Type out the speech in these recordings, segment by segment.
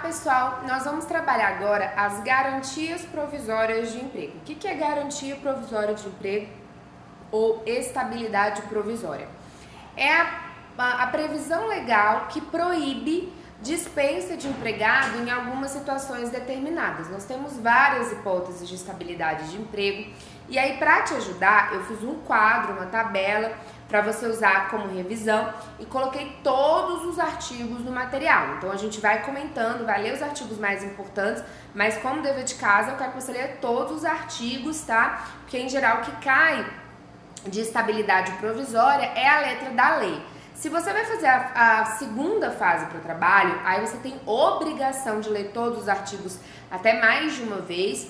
pessoal, nós vamos trabalhar agora as garantias provisórias de emprego. O que é garantia provisória de emprego ou estabilidade provisória? É a previsão legal que proíbe dispensa de empregado em algumas situações determinadas. Nós temos várias hipóteses de estabilidade de emprego e aí, para te ajudar, eu fiz um quadro, uma tabela para você usar como revisão e coloquei todos os artigos no material. Então a gente vai comentando, vai ler os artigos mais importantes, mas como dever de casa eu quero que você leia todos os artigos, tá? Porque em geral o que cai de estabilidade provisória é a letra da lei. Se você vai fazer a segunda fase para o trabalho, aí você tem obrigação de ler todos os artigos até mais de uma vez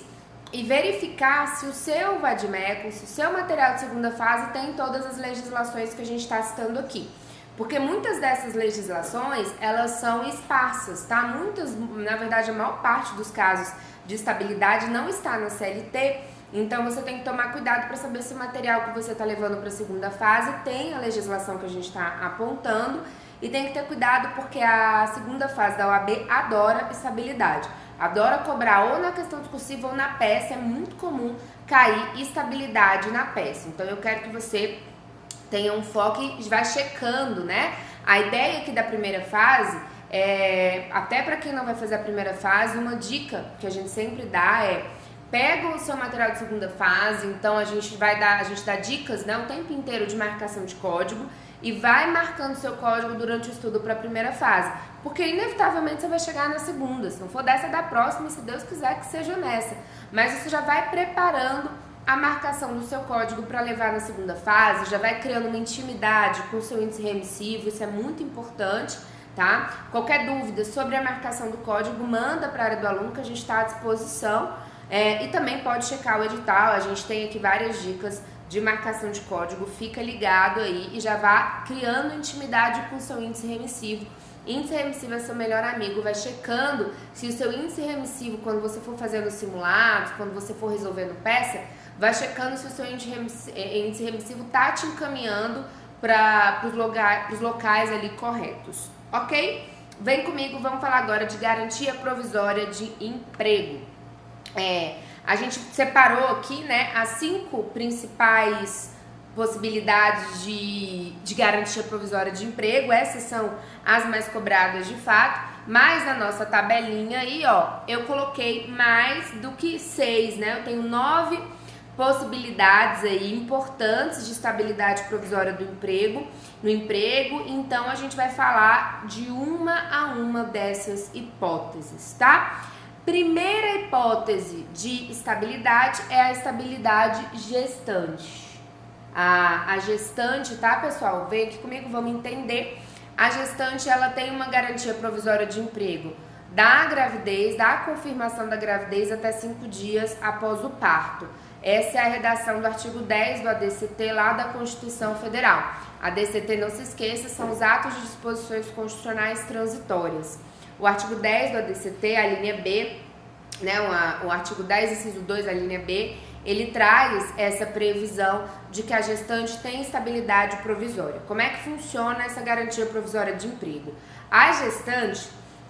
e verificar se o seu vademecum, se o seu material de segunda fase tem todas as legislações que a gente está citando aqui. Porque muitas dessas legislações, elas são esparsas, tá? Muitas, na verdade, a maior parte dos casos de estabilidade não está na CLT, então você tem que tomar cuidado para saber se o material que você está levando para a segunda fase tem a legislação que a gente está apontando e tem que ter cuidado porque a segunda fase da OAB adora estabilidade. Adora cobrar ou na questão discursiva ou na peça, é muito comum cair estabilidade na peça. Então eu quero que você tenha um foco e vá checando, né? A ideia aqui da primeira fase, até para quem não vai fazer a primeira fase, uma dica que a gente sempre dá é: pega o seu material de segunda fase, então a gente dá dicas, né, o tempo inteiro de marcação de código e vai marcando seu código durante o estudo para a primeira fase, porque inevitavelmente você vai chegar na segunda, se não for dessa, da próxima, se Deus quiser que seja nessa, mas você já vai preparando a marcação do seu código para levar na segunda fase, já vai criando uma intimidade com o seu índice remissivo, isso é muito importante, tá? Qualquer dúvida sobre a marcação do código, manda para a área do aluno que a gente está à disposição. E também pode checar o edital, a gente tem aqui várias dicas de marcação de código, fica ligado aí e já vá criando intimidade com o seu índice remissivo. Índice remissivo é seu melhor amigo, vai checando se o seu índice remissivo, quando você for fazendo simulados, quando você for resolvendo peça, vai checando se o seu índice remissivo tá te encaminhando para os locais ali corretos, ok? Vem comigo, vamos falar agora de garantia provisória de emprego. A gente separou aqui, né, as 5 principais possibilidades de garantia provisória de emprego. Essas são as mais cobradas de fato, mas na nossa tabelinha aí, ó, eu coloquei mais do que 6, né? Eu tenho 9 possibilidades aí importantes de estabilidade provisória no emprego, então a gente vai falar de uma a uma dessas hipóteses, tá? Primeira hipótese de estabilidade é a estabilidade gestante. A gestante, tá, pessoal? Vem aqui comigo, vamos entender. A gestante, ela tem uma garantia provisória de emprego da gravidez, da confirmação da gravidez até 5 dias após o parto. Essa é a redação do artigo 10 do ADCT lá da Constituição Federal. A ADCT, não se esqueça, são os atos de disposições constitucionais transitórias. O artigo 10 do ADCT, a linha B, né, o artigo 10, inciso 2, a linha B, ele traz essa previsão de que a gestante tem estabilidade provisória. Como é que funciona essa garantia provisória de emprego? A gestante,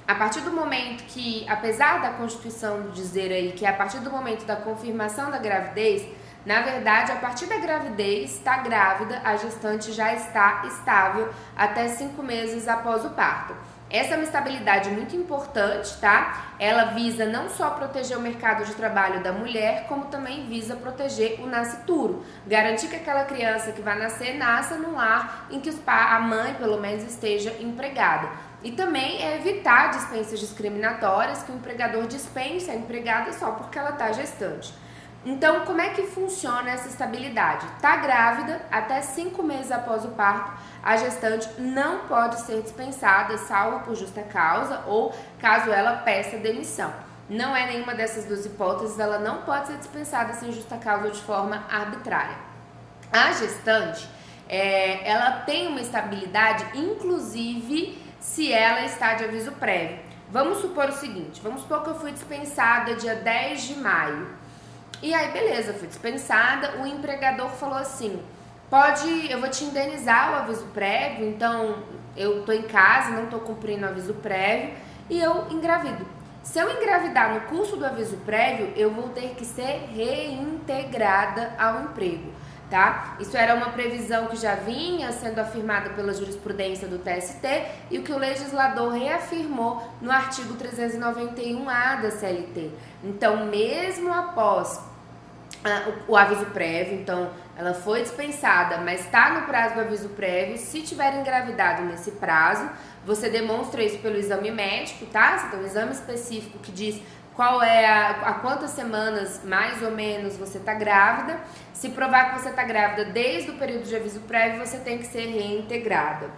a partir do momento que, apesar da Constituição dizer aí que a partir do momento da confirmação da gravidez, na verdade, a partir da gravidez, está grávida, a gestante já está estável até 5 meses após o parto. Essa é uma estabilidade muito importante, tá? Ela visa não só proteger o mercado de trabalho da mulher, como também visa proteger o nascituro. Garantir que aquela criança que vai nascer, nasça num lar em que a mãe, pelo menos, esteja empregada. E também é evitar dispensas discriminatórias, que o empregador dispense a empregada só porque ela está gestante. Então, como é que funciona essa estabilidade? Tá grávida, até 5 meses após o parto, a gestante não pode ser dispensada, salvo por justa causa ou caso ela peça demissão. Não é nenhuma dessas duas hipóteses, ela não pode ser dispensada sem justa causa ou de forma arbitrária. A gestante, ela tem uma estabilidade, inclusive se ela está de aviso prévio. Vamos supor o seguinte, vamos supor que eu fui dispensada dia 10 de maio. E aí, beleza, fui dispensada, o empregador falou assim, eu vou te indenizar o aviso prévio, então eu tô em casa, não tô cumprindo o aviso prévio, e eu engravido. Se eu engravidar no curso do aviso prévio, eu vou ter que ser reintegrada ao emprego, tá? Isso era uma previsão que já vinha sendo afirmada pela jurisprudência do TST e o que o legislador reafirmou no artigo 391A da CLT. Então, mesmo após o aviso prévio, então ela foi dispensada, mas está no prazo do aviso prévio, se tiver engravidado nesse prazo, você demonstra isso pelo exame médico, tá? Você tem um exame específico que diz qual é a quantas semanas, mais ou menos, você está grávida. Se provar que você está grávida desde o período de aviso prévio, você tem que ser reintegrada.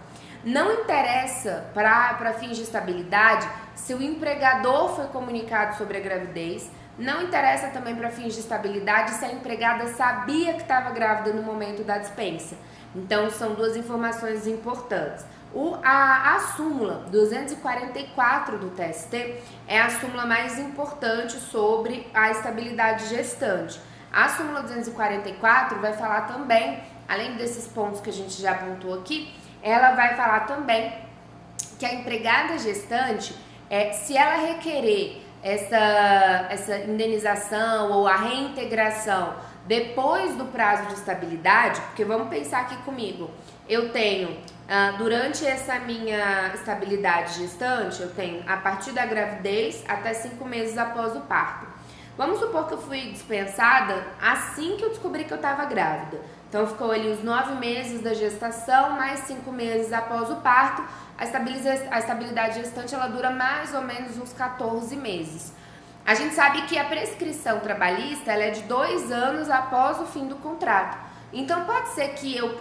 Não interessa para fins de estabilidade se o empregador foi comunicado sobre a gravidez. Não interessa também para fins de estabilidade se a empregada sabia que estava grávida no momento da dispensa. Então, são duas informações importantes. A súmula 244 do TST é a súmula mais importante sobre a estabilidade gestante. A súmula 244 vai falar também, além desses pontos que a gente já apontou aqui, ela vai falar também que a empregada gestante, se ela requerer essa indenização ou a reintegração depois do prazo de estabilidade, porque vamos pensar aqui comigo, eu tenho, durante essa minha estabilidade gestante, eu tenho a partir da gravidez até 5 meses após o parto. Vamos supor que eu fui dispensada assim que eu descobri que eu estava grávida. Então, ficou ali os 9 meses da gestação, mais 5 meses após o parto. A estabilidade gestante, ela dura mais ou menos uns 14 meses. A gente sabe que a prescrição trabalhista, ela é de 2 anos após o fim do contrato. Então, pode ser que eu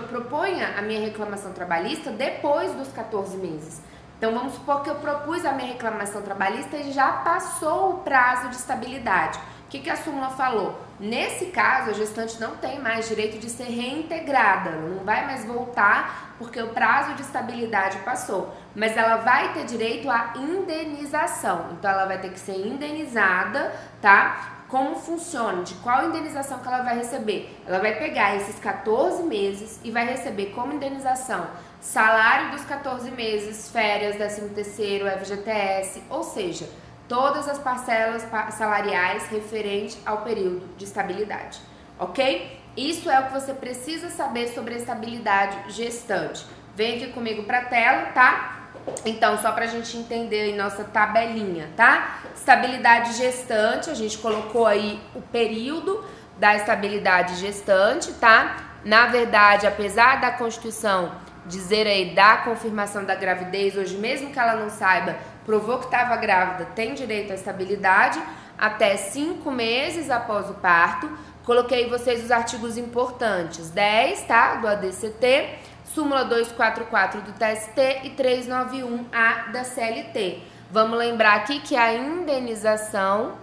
proponha a minha reclamação trabalhista depois dos 14 meses. Então, vamos supor que eu propus a minha reclamação trabalhista e já passou o prazo de estabilidade. O que a súmula falou? Nesse caso, a gestante não tem mais direito de ser reintegrada, não vai mais voltar porque o prazo de estabilidade passou, mas ela vai ter direito à indenização. Então, ela vai ter que ser indenizada, tá? Como funciona? De qual indenização que ela vai receber? Ela vai pegar esses 14 meses e vai receber como indenização salário dos 14 meses, férias, 13º, FGTS, ou seja, todas as parcelas salariais referentes ao período de estabilidade, ok? Isso é o que você precisa saber sobre a estabilidade gestante. Vem aqui comigo para a tela, tá? Então, só para a gente entender aí nossa tabelinha, tá? Estabilidade gestante, a gente colocou aí o período da estabilidade gestante, tá? Na verdade, apesar da Constituição dizer aí da confirmação da gravidez, hoje mesmo que ela não saiba, provou que estava grávida, tem direito à estabilidade até 5 meses após o parto. Coloquei vocês os artigos importantes, 10, tá? Do ADCT, súmula 244 do TST e 391A da CLT. Vamos lembrar aqui que a indenização,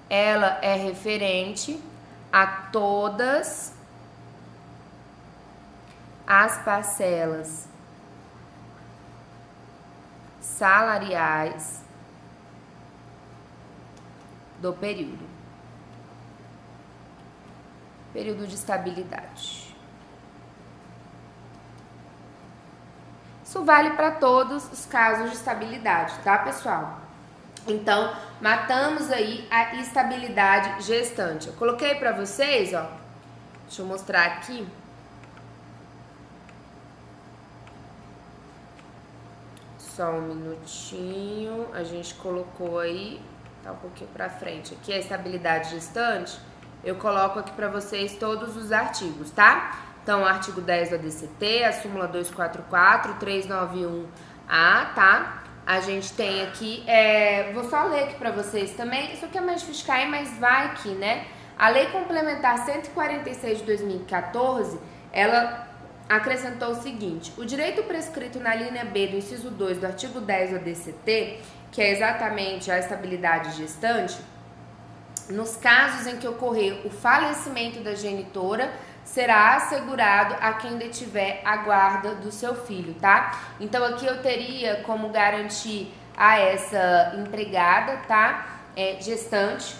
ela é referente a todas as parcelas salariais do período de estabilidade. Isso vale para todos os casos de estabilidade, tá, pessoal? Então, matamos aí a estabilidade gestante. Eu coloquei para vocês, ó, deixa eu mostrar aqui. Só um minutinho, a gente colocou aí, tá um pouquinho pra frente. Aqui a estabilidade gestante, eu coloco aqui pra vocês todos os artigos, tá? Então, o artigo 10 do ADCT, a súmula 244, 391A, tá? A gente tem aqui, vou só ler aqui pra vocês também, isso aqui é mais difícil de cair, mas vai aqui, né? A Lei Complementar 146 de 2014, ela acrescentou o seguinte: o direito prescrito na linha B do inciso 2 do artigo 10 do ADCT, que é exatamente a estabilidade gestante, nos casos em que ocorrer o falecimento da genitora, será assegurado a quem detiver a guarda do seu filho, tá? Então, aqui eu teria como garantir a essa empregada, tá? Gestante,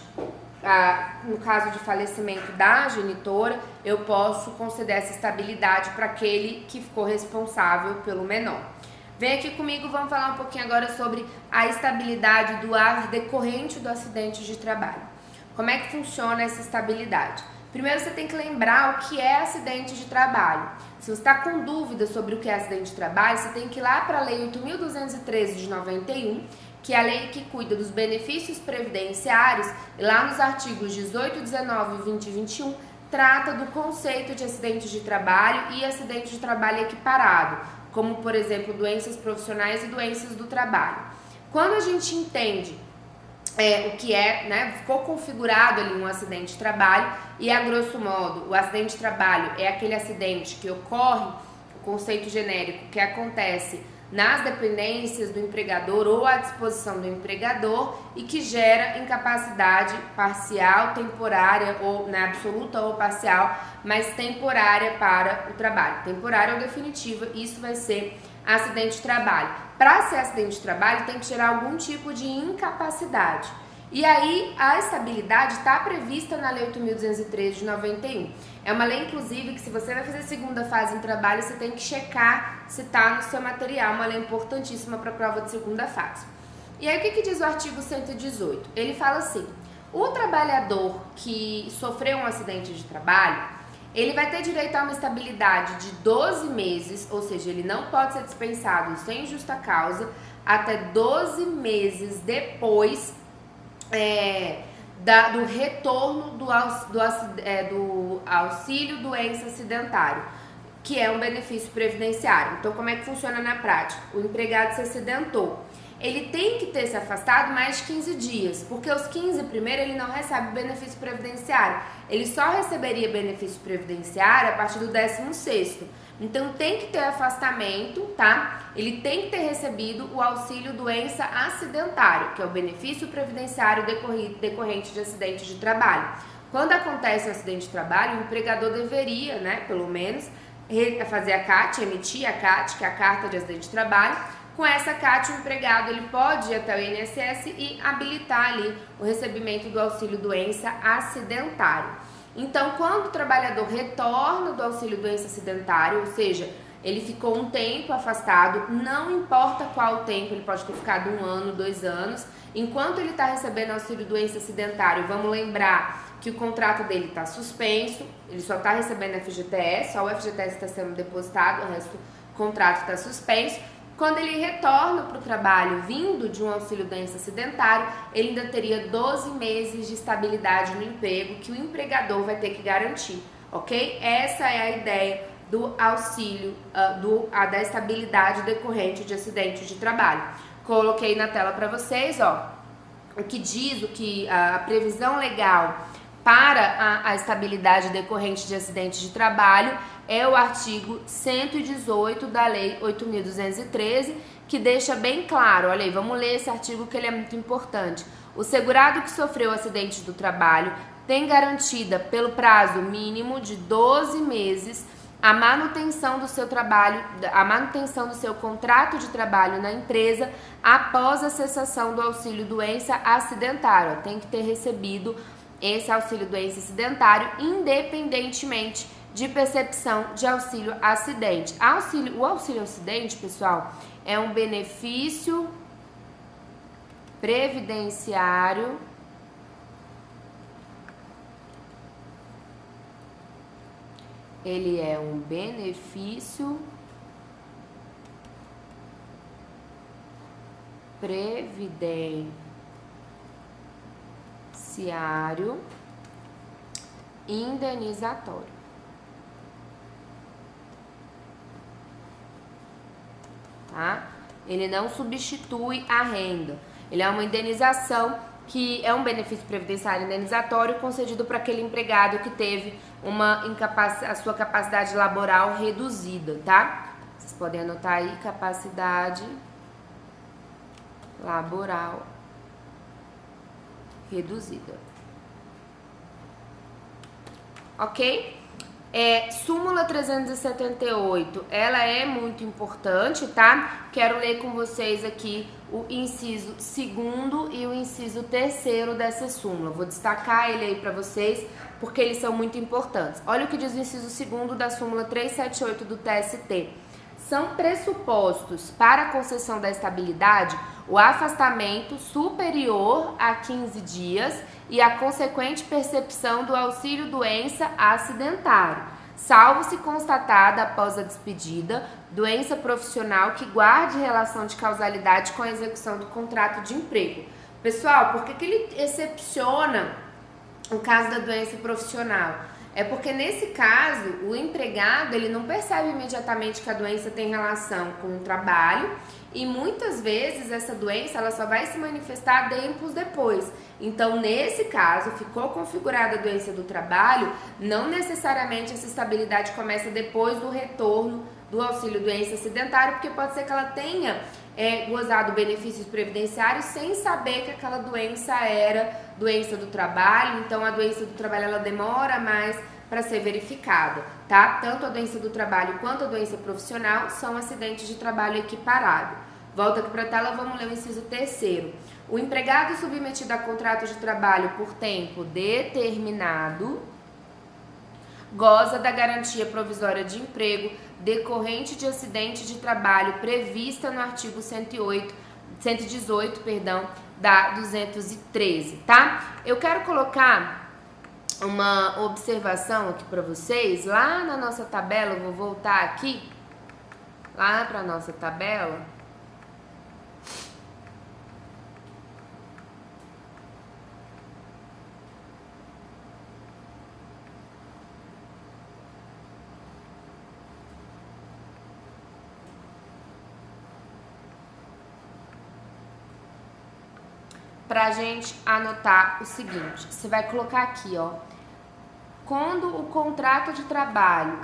no caso de falecimento da genitora, eu posso conceder essa estabilidade para aquele que ficou responsável pelo menor. Vem aqui comigo, vamos falar um pouquinho agora sobre a estabilidade do ar decorrente do acidente de trabalho. Como é que funciona essa estabilidade? Primeiro você tem que lembrar o que é acidente de trabalho. Se você está com dúvida sobre o que é acidente de trabalho, você tem que ir lá para a Lei 8.213 de 91, que é a lei que cuida dos benefícios previdenciários, e lá nos artigos 18, 19, 20 e 21, trata do conceito de acidente de trabalho e acidente de trabalho equiparado, como, por exemplo, doenças profissionais e doenças do trabalho. Quando a gente entende o que é, né, ficou configurado ali um acidente de trabalho, e a grosso modo, o acidente de trabalho é aquele acidente que ocorre, o conceito genérico, que acontece nas dependências do empregador ou à disposição do empregador e que gera incapacidade parcial, temporária ou absoluta ou parcial, mas temporária para o trabalho. Temporária ou definitiva, isso vai ser acidente de trabalho. Para ser acidente de trabalho tem que gerar algum tipo de incapacidade. E aí a estabilidade está prevista na Lei 8.213 de 91. É uma lei, inclusive, que se você vai fazer segunda fase em trabalho, você tem que checar se está no seu material, uma lei importantíssima para a prova de segunda fase. E aí o que diz o artigo 118? Ele fala assim, o trabalhador que sofreu um acidente de trabalho, ele vai ter direito a uma estabilidade de 12 meses, ou seja, ele não pode ser dispensado sem justa causa, até 12 meses depois do retorno do auxílio doença acidentário, que é um benefício previdenciário. Então, como é que funciona na prática? O empregado se acidentou. Ele tem que ter se afastado mais de 15 dias, porque os 15 primeiro ele não recebe benefício previdenciário. Ele só receberia benefício previdenciário a partir do 16º. Então tem que ter afastamento, tá? Ele tem que ter recebido o auxílio doença acidentário, que é o benefício previdenciário decorrente de acidente de trabalho. Quando acontece um acidente de trabalho, o empregador deveria, né, pelo menos, fazer a CAT, emitir a CAT, que é a Carta de Acidente de Trabalho. Com essa CAT, o empregado ele pode ir até o INSS e habilitar ali o recebimento do auxílio doença acidentário. Então, quando o trabalhador retorna do auxílio doença acidentário, ou seja, ele ficou um tempo afastado, não importa qual tempo, ele pode ter ficado 1 ano, 2 anos, enquanto ele está recebendo auxílio doença acidentário, vamos lembrar que o contrato dele está suspenso, ele só está recebendo FGTS, só o FGTS está sendo depositado, o resto do contrato está suspenso. Quando ele retorna para o trabalho vindo de um auxílio doença acidentário, ele ainda teria 12 meses de estabilidade no emprego que o empregador vai ter que garantir, ok? Essa é a ideia do auxílio, da estabilidade decorrente de acidente de trabalho. Coloquei na tela para vocês, ó, o que diz, a previsão legal para a estabilidade decorrente de acidente de trabalho é o artigo 118 da Lei 8.213, que deixa bem claro, olha aí, vamos ler esse artigo que ele é muito importante. O segurado que sofreu acidente do trabalho tem garantida pelo prazo mínimo de 12 meses a manutenção do seu trabalho, a manutenção do seu contrato de trabalho na empresa após a cessação do auxílio doença acidentário. Tem que ter recebido esse auxílio doença acidentário independentemente de percepção de auxílio acidente. O auxílio acidente, pessoal, é um benefício previdenciário ele é um benefício previdenciário indenizatório. Tá? Ele não substitui a renda. Ele é uma indenização que é um benefício previdenciário indenizatório concedido para aquele empregado que teve a sua capacidade laboral reduzida, tá? Vocês podem anotar aí, capacidade laboral reduzida. Ok? Súmula 378, ela é muito importante, tá? Quero ler com vocês aqui o inciso 2º e o inciso 3º dessa súmula. Vou destacar ele aí para vocês, porque eles são muito importantes. Olha o que diz o inciso 2º da súmula 378 do TST. São pressupostos para a concessão da estabilidade o afastamento superior a 15 dias e a consequente percepção do auxílio-doença acidentário, salvo se constatada após a despedida doença profissional que guarde relação de causalidade com a execução do contrato de emprego. Pessoal, por que ele excepciona o caso da doença profissional? É porque nesse caso, o empregado ele não percebe imediatamente que a doença tem relação com o trabalho e muitas vezes essa doença ela só vai se manifestar tempos depois. Então, nesse caso, ficou configurada a doença do trabalho, não necessariamente essa estabilidade começa depois do retorno do auxílio doença acidentário, porque pode ser que ela tenha gozado benefícios previdenciários sem saber que aquela doença era doença do trabalho. Então, a doença do trabalho ela demora mais para ser verificada, tá? Tanto a doença do trabalho quanto a doença profissional são acidentes de trabalho equiparado. Volta aqui para a tela, vamos ler o inciso 3º. O empregado submetido a contrato de trabalho por tempo determinado goza da garantia provisória de emprego decorrente de acidente de trabalho prevista no artigo 118, da 213, tá? Eu quero colocar uma observação aqui para vocês, lá na nossa tabela, eu vou voltar aqui, lá para a nossa tabela. Pra gente anotar o seguinte, você vai colocar aqui, ó, quando o contrato de trabalho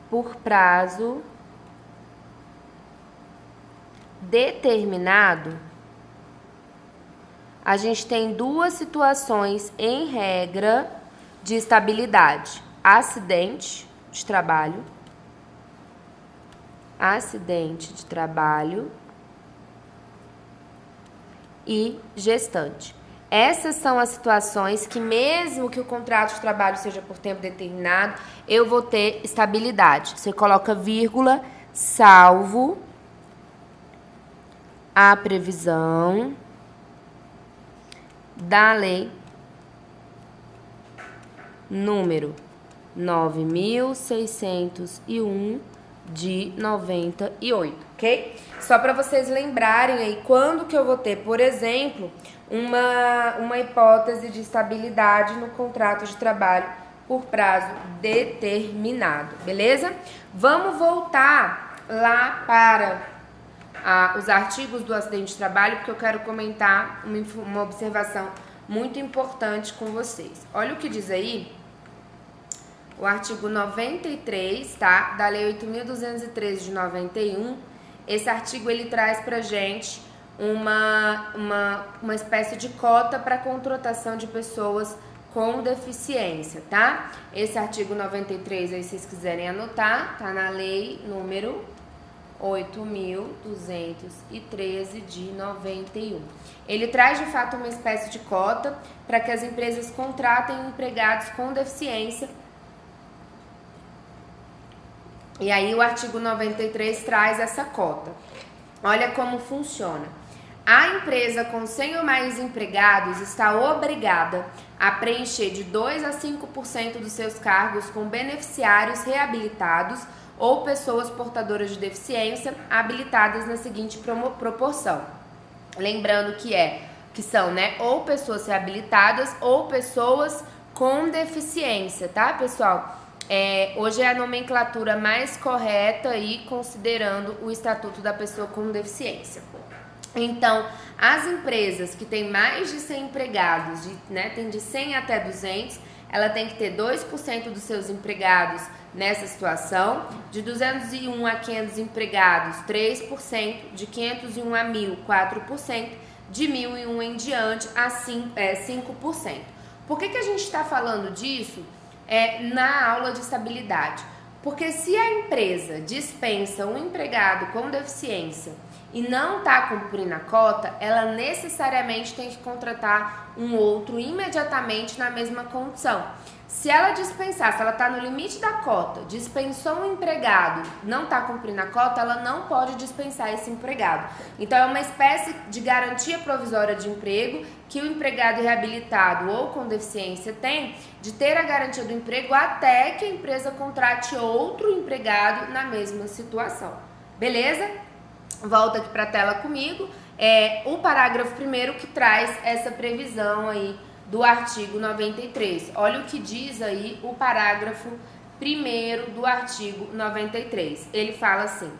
por prazo determinado, a gente tem duas situações em regra de estabilidade: acidente de trabalho e gestante. Essas são as situações que, mesmo que o contrato de trabalho seja por tempo determinado, eu vou ter estabilidade. Você coloca vírgula, salvo a previsão da lei número 9.601 de 98, ok? Só para vocês lembrarem aí quando que eu vou ter, por exemplo, uma hipótese de estabilidade no contrato de trabalho por prazo determinado, beleza? Vamos voltar lá para os artigos do acidente de trabalho, porque eu quero comentar uma observação muito importante com vocês. Olha o que diz aí o artigo 93, tá? Da Lei 8.213 de 91. Esse artigo ele traz pra gente uma espécie de cota para contratação de pessoas com deficiência, tá? Esse artigo 93 aí, se vocês quiserem anotar, tá na Lei número 8.213 de 91. Ele traz de fato uma espécie de cota para que as empresas contratem empregados com deficiência. E aí o artigo 93 traz essa cota. Olha como funciona. A empresa com 100 ou mais empregados está obrigada a preencher de 2 a 5% dos seus cargos com beneficiários reabilitados ou pessoas portadoras de deficiência habilitadas na seguinte proporção. Lembrando que são, né, ou pessoas reabilitadas ou pessoas com deficiência, tá, pessoal? Hoje é a nomenclatura mais correta aí, considerando o Estatuto da Pessoa com Deficiência. Então, as empresas que têm mais de 100 empregados, tem de 100 até 200, ela tem que ter 2% dos seus empregados nessa situação, de 201 a 500 empregados, 3%, de 501 a 1.000, 4%, de 1.001 em diante, a 5%. Por que a gente está falando disso na aula de estabilidade? Porque se a empresa dispensa um empregado com deficiência e não está cumprindo a cota, ela necessariamente tem que contratar um outro imediatamente na mesma condição. Se ela dispensar, se ela está no limite da cota, dispensou um empregado, não está cumprindo a cota, ela não pode dispensar esse empregado. Então é uma espécie de garantia provisória de emprego que o empregado reabilitado ou com deficiência tem, de ter a garantia do emprego até que a empresa contrate outro empregado na mesma situação. Beleza? Volta aqui para a tela comigo. O parágrafo 1º que traz essa previsão aí do artigo 93. Olha o que diz aí o parágrafo 1º do artigo 93. Ele fala assim: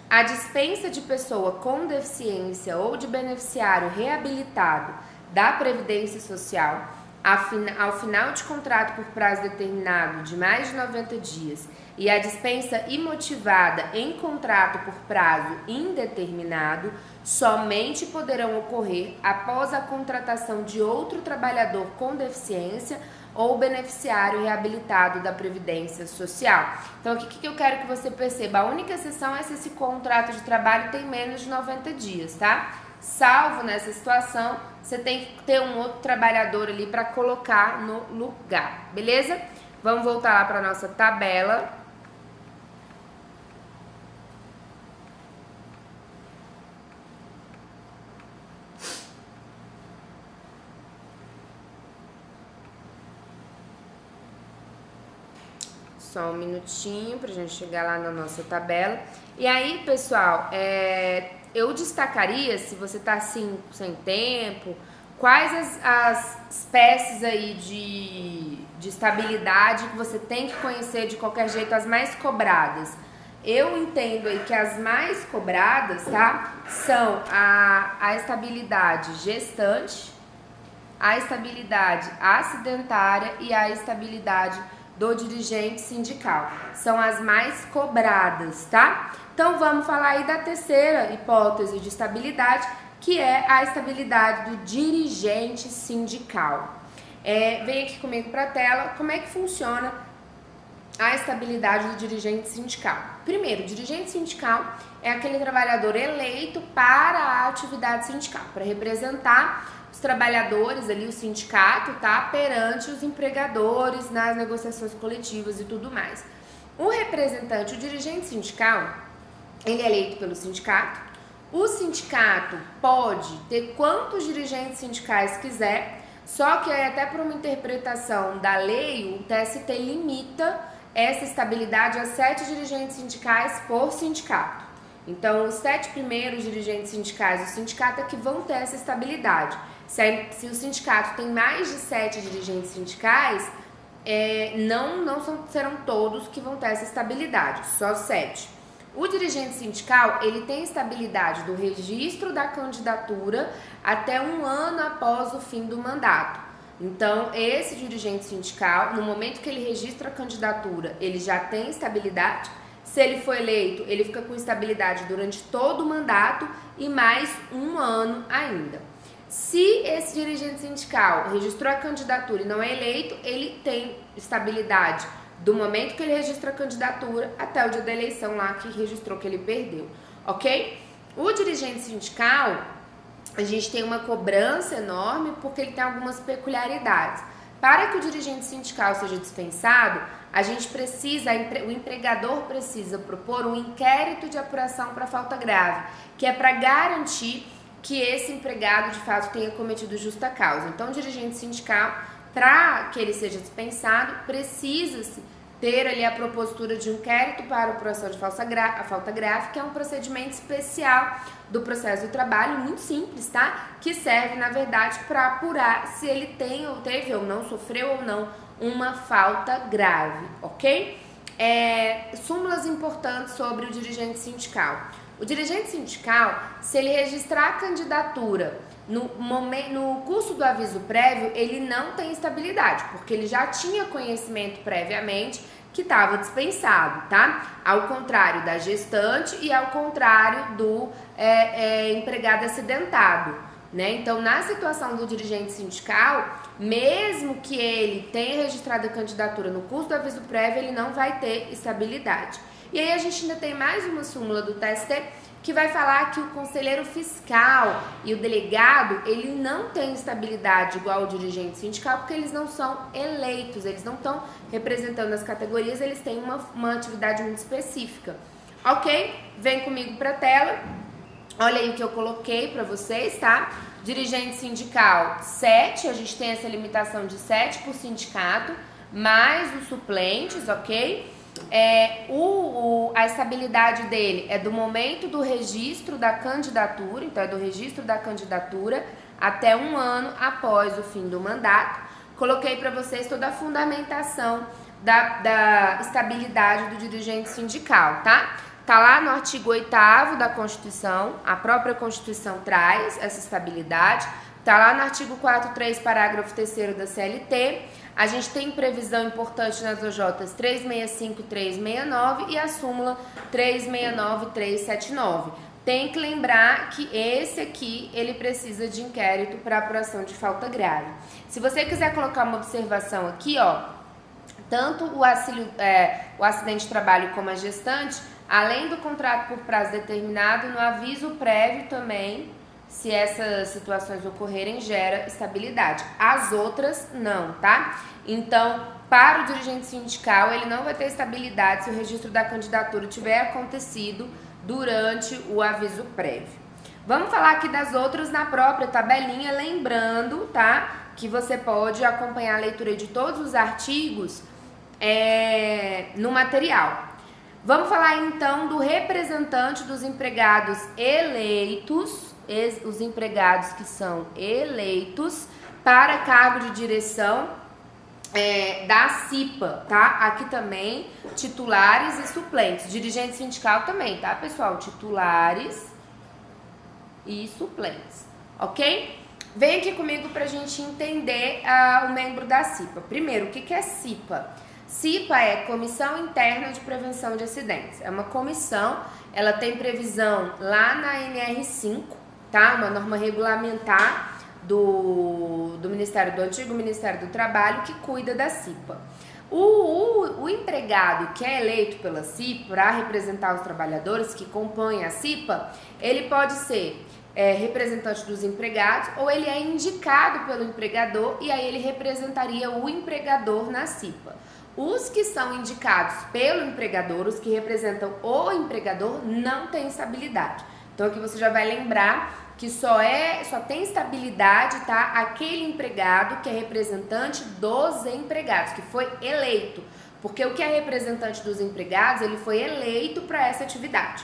a dispensa de pessoa com deficiência ou de beneficiário reabilitado da Previdência Social ao final de contrato por prazo determinado de mais de 90 dias e a dispensa imotivada em contrato por prazo indeterminado somente poderão ocorrer após a contratação de outro trabalhador com deficiência ou beneficiário reabilitado da Previdência Social. Então, o que eu quero que você perceba? A única exceção é se esse contrato de trabalho tem menos de 90 dias, tá? Salvo nessa situação, você tem que ter um outro trabalhador ali para colocar no lugar, beleza? Vamos voltar lá para a nossa tabela. Só um minutinho para a gente chegar lá na nossa tabela. E aí, pessoal, eu destacaria, se você está assim, sem tempo, quais as espécies aí de estabilidade que você tem que conhecer de qualquer jeito, as mais cobradas. Eu entendo aí que as mais cobradas, tá, são a estabilidade gestante, a estabilidade acidentária e a estabilidade do dirigente sindical. São as mais cobradas, tá? Então vamos falar aí da terceira hipótese de estabilidade, que é a estabilidade do dirigente sindical. Vem aqui comigo para a tela como é que funciona a estabilidade do dirigente sindical. Primeiro, o dirigente sindical é aquele trabalhador eleito para a atividade sindical, para representar os trabalhadores ali, o sindicato, tá? Perante os empregadores nas negociações coletivas e tudo mais. O representante, o dirigente sindical, ele é eleito pelo sindicato. O sindicato pode ter quantos dirigentes sindicais quiser, só que até por uma interpretação da lei, o TST limita essa estabilidade a 7 dirigentes sindicais por sindicato. Então, os 7 primeiros dirigentes sindicais do sindicato é que vão ter essa estabilidade. Se o sindicato tem mais de 7 dirigentes sindicais, serão todos que vão ter essa estabilidade, só 7. O dirigente sindical, ele tem estabilidade do registro da candidatura até 1 ano após o fim do mandato. Então, esse dirigente sindical, no momento que ele registra a candidatura, ele já tem estabilidade. Se ele for eleito, ele fica com estabilidade durante todo o mandato e mais 1 ano ainda. Se esse dirigente sindical registrou a candidatura e não é eleito, ele tem estabilidade do momento que ele registra a candidatura até o dia da eleição lá que registrou que ele perdeu, ok? O dirigente sindical, a gente tem uma cobrança enorme porque ele tem algumas peculiaridades. Para que o dirigente sindical seja dispensado, o empregador precisa propor um inquérito de apuração para falta grave, que é para garantir que esse empregado de fato tenha cometido justa causa. Então, o dirigente sindical, para que ele seja dispensado, precisa-se ter ali a propositura de inquérito para apuração de falta grave, que é um procedimento especial do processo do trabalho, muito simples, tá? Que serve, na verdade, para apurar se ele teve ou não, sofreu ou não uma falta grave, ok? Súmulas importantes sobre o dirigente sindical. O dirigente sindical, se ele registrar a candidatura no curso do aviso prévio, ele não tem estabilidade, porque ele já tinha conhecimento previamente que estava dispensado, tá? Ao contrário da gestante e ao contrário do empregado acidentado. né? Então, na situação do dirigente sindical, mesmo que ele tenha registrado a candidatura no curso do aviso prévio, ele não vai ter estabilidade. E aí a gente ainda tem mais uma súmula do TST que vai falar que o conselheiro fiscal e o delegado, ele não tem estabilidade igual o dirigente sindical, porque eles não são eleitos, eles não estão representando as categorias, eles têm uma atividade muito específica. Ok? Vem comigo para a tela. Olha aí o que eu coloquei para vocês, tá? Dirigente sindical, 7, a gente tem essa limitação de 7 por sindicato, mais os suplentes, ok? A estabilidade dele é do momento do registro da candidatura, então é do registro da candidatura até 1 ano após o fim do mandato. Coloquei para vocês toda a fundamentação da estabilidade do dirigente sindical, tá? Tá lá no artigo 8º da Constituição, a própria Constituição traz essa estabilidade. Tá lá no artigo 4.3, parágrafo 3º da CLT. A gente tem previsão importante nas OJs 365 e 369 e a súmula 369 e 379. Tem que lembrar que esse aqui, ele precisa de inquérito para apuração de falta grave. Se você quiser colocar uma observação aqui, ó, tanto o acidente de trabalho como a gestante, além do contrato por prazo determinado, no aviso prévio também, se essas situações ocorrerem, gera estabilidade. As outras, não, tá? Então, para o dirigente sindical, ele não vai ter estabilidade se o registro da candidatura tiver acontecido durante o aviso prévio. Vamos falar aqui das outras na própria tabelinha, lembrando, tá? Que você pode acompanhar a leitura de todos os artigos no material. Vamos falar então do representante dos empregados eleitos, os empregados que são eleitos para cargo de direção da CIPA, tá? Aqui também titulares e suplentes, dirigente sindical também, tá, pessoal? Titulares e suplentes, ok? Vem aqui comigo pra gente entender o membro da CIPA. Primeiro, o que é CIPA? CIPA é Comissão Interna de Prevenção de Acidentes. É uma comissão, ela tem previsão lá na NR5, tá? Uma norma regulamentar do antigo Ministério do Trabalho que cuida da CIPA. O empregado que é eleito pela CIPA para representar os trabalhadores que compõem a CIPA, ele pode ser representante dos empregados ou ele é indicado pelo empregador e aí ele representaria o empregador na CIPA. Os que são indicados pelo empregador, os que representam o empregador, não têm estabilidade. Então aqui você já vai lembrar que só tem estabilidade, tá? Aquele empregado que é representante dos empregados, que foi eleito. Porque o que é representante dos empregados, ele foi eleito para essa atividade.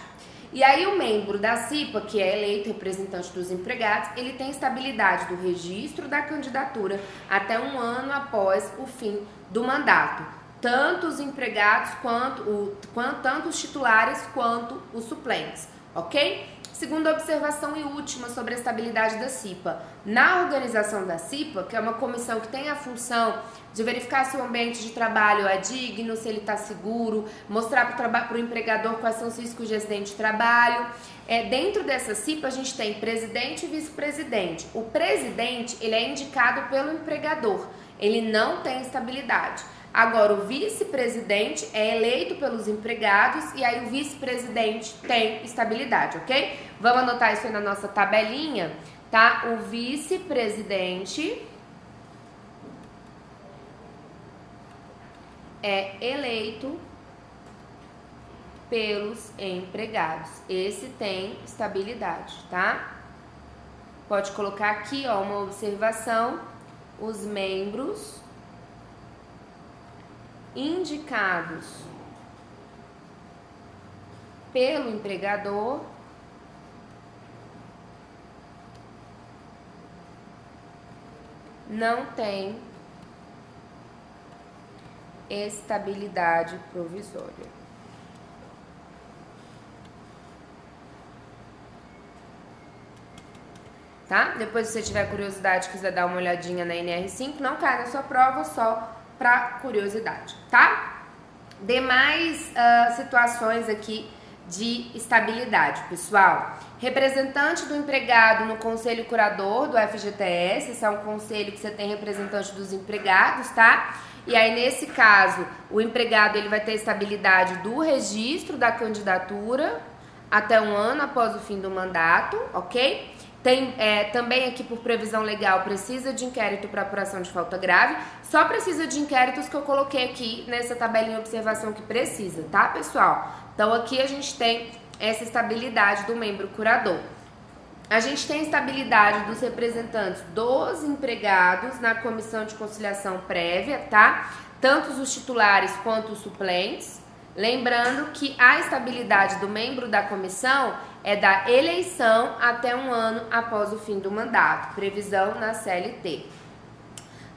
E aí o membro da CIPA, que é eleito representante dos empregados, ele tem estabilidade do registro da candidatura até 1 ano após o fim do mandato. Tanto os empregados tanto os titulares quanto os suplentes, ok? Segunda observação e última sobre a estabilidade da CIPA. Na organização da CIPA, que é uma comissão que tem a função de verificar se o ambiente de trabalho é digno, se ele está seguro, mostrar para o empregador quais são os riscos de acidente de trabalho. Dentro dessa CIPA, a gente tem presidente e vice-presidente. O presidente, ele é indicado pelo empregador, ele não tem estabilidade. Agora, o vice-presidente é eleito pelos empregados e aí o vice-presidente tem estabilidade, ok? Vamos anotar isso aí na nossa tabelinha, tá? O vice-presidente é eleito pelos empregados. Esse tem estabilidade, tá? Pode colocar aqui, ó, uma observação. Os membros indicados pelo empregador não tem estabilidade provisória. Tá? Depois, se você tiver curiosidade, quiser dar uma olhadinha na NR5, não cai na sua prova, só para curiosidade, tá? Demais situações aqui de estabilidade, pessoal. Representante do empregado no conselho curador do FGTS, esse é um conselho que você tem representante dos empregados, tá? E aí, nesse caso, o empregado ele vai ter estabilidade do registro da candidatura até um ano após o fim do mandato, ok? Tem também aqui, por previsão legal, precisa de inquérito para apuração de falta grave. Só precisa de inquéritos que eu coloquei aqui nessa tabelinha de observação que precisa, tá, pessoal? Então, aqui a gente tem essa estabilidade do membro curador. A gente tem a estabilidade dos representantes dos empregados na comissão de conciliação prévia, tá? Tanto os titulares quanto os suplentes. Lembrando que a estabilidade do membro da comissão é da eleição até um ano após o fim do mandato, previsão na CLT.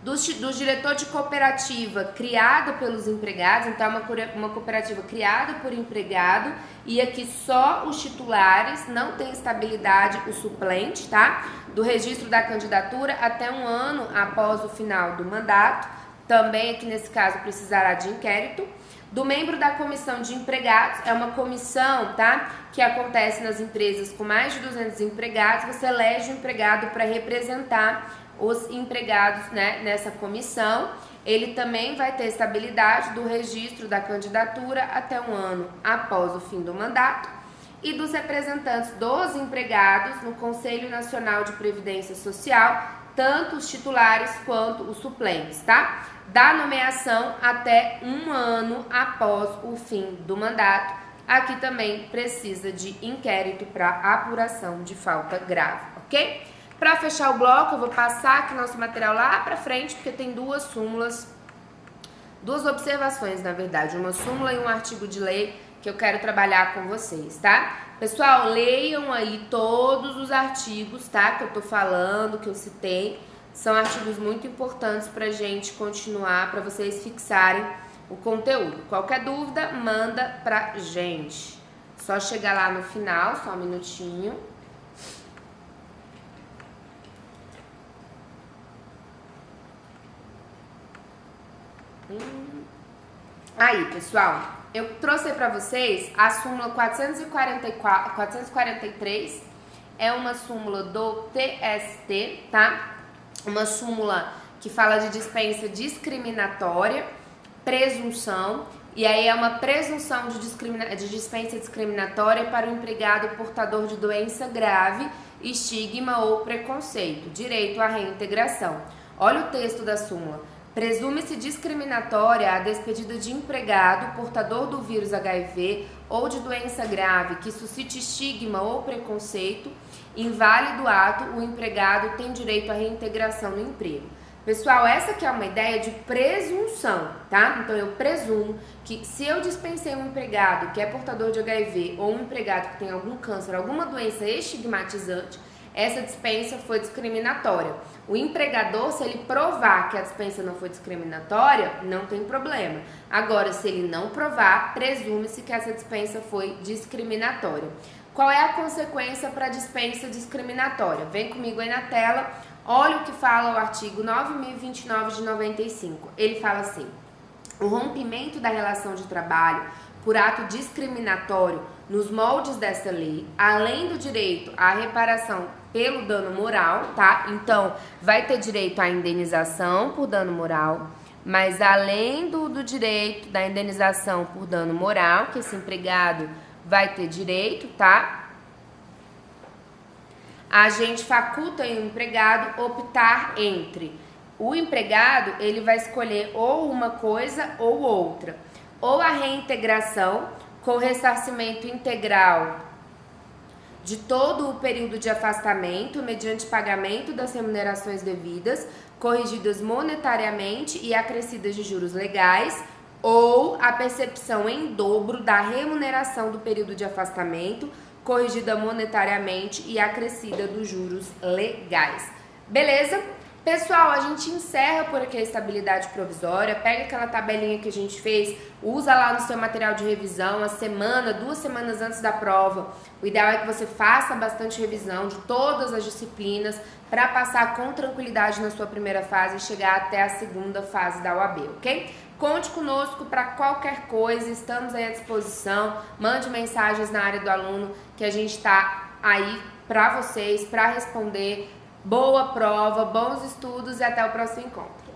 Do diretor de cooperativa criado pelos empregados, então uma cooperativa criada por empregado, e aqui só os titulares, não tem estabilidade o suplente, tá? Do registro da candidatura até um ano após o final do mandato, também aqui nesse caso precisará de inquérito. Do membro da comissão de empregados, é uma comissão, tá? Que acontece nas empresas com mais de 200 empregados, você elege um empregado para representar os empregados, né, nessa comissão. Ele também vai ter estabilidade do registro da candidatura até um ano após o fim do mandato. E dos representantes dos empregados no Conselho Nacional de Previdência Social, tanto os titulares quanto os suplentes, tá? Da nomeação até um ano após o fim do mandato. Aqui também precisa de inquérito para apuração de falta grave, ok? Para fechar o bloco, eu vou passar aqui nosso material lá para frente, porque tem duas súmulas, duas observações, na verdade, uma súmula e um artigo de lei que eu quero trabalhar com vocês, tá? Pessoal, leiam aí todos os artigos, tá? Que eu tô falando, que eu citei. São artigos muito importantes pra gente continuar, pra vocês fixarem o conteúdo. Qualquer dúvida, manda pra gente. Só chegar lá no final, só um minutinho. Aí, pessoal, eu trouxe para vocês a súmula 443, é uma súmula do TST, tá? Uma súmula que fala de dispensa discriminatória, presunção, e aí é uma presunção de dispensa discriminatória para o empregado portador de doença grave, estigma ou preconceito, direito à reintegração. Olha o texto da súmula. Presume-se discriminatória a despedida de empregado portador do vírus HIV ou de doença grave que suscite estigma ou preconceito. Inválido ato, o empregado tem direito à reintegração no emprego. Pessoal, essa aqui é uma ideia de presunção, tá? Então, eu presumo que se eu dispensei um empregado que é portador de HIV ou um empregado que tem algum câncer, alguma doença estigmatizante, essa dispensa foi discriminatória. O empregador, se ele provar que a dispensa não foi discriminatória, não tem problema. Agora, se ele não provar, presume-se que essa dispensa foi discriminatória. Qual é a consequência para a dispensa discriminatória? Vem comigo aí na tela, olha o que fala o artigo 9.029 de 95. Ele fala assim: o rompimento da relação de trabalho por ato discriminatório nos moldes dessa lei, além do direito à reparação pelo dano moral, tá? Então, vai ter direito à indenização por dano moral, mas além do direito da indenização por dano moral, que esse empregado vai ter direito, tá? A gente faculta o empregado optar entre. O empregado, ele vai escolher ou uma coisa ou outra. Ou a reintegração com ressarcimento integral de todo o período de afastamento, mediante pagamento das remunerações devidas, corrigidas monetariamente e acrescidas de juros legais, ou a percepção em dobro da remuneração do período de afastamento, corrigida monetariamente e acrescida dos juros legais. Beleza? Pessoal, a gente encerra por aqui a estabilidade provisória, pega aquela tabelinha que a gente fez, usa lá no seu material de revisão, a semana, 2 semanas antes da prova. O ideal é que você faça bastante revisão de todas as disciplinas para passar com tranquilidade na sua primeira fase e chegar até a segunda fase da OAB, ok? Conte conosco para qualquer coisa, estamos aí à disposição, mande mensagens na área do aluno que a gente está aí para vocês, para responder. Boa prova, bons estudos e até o próximo encontro.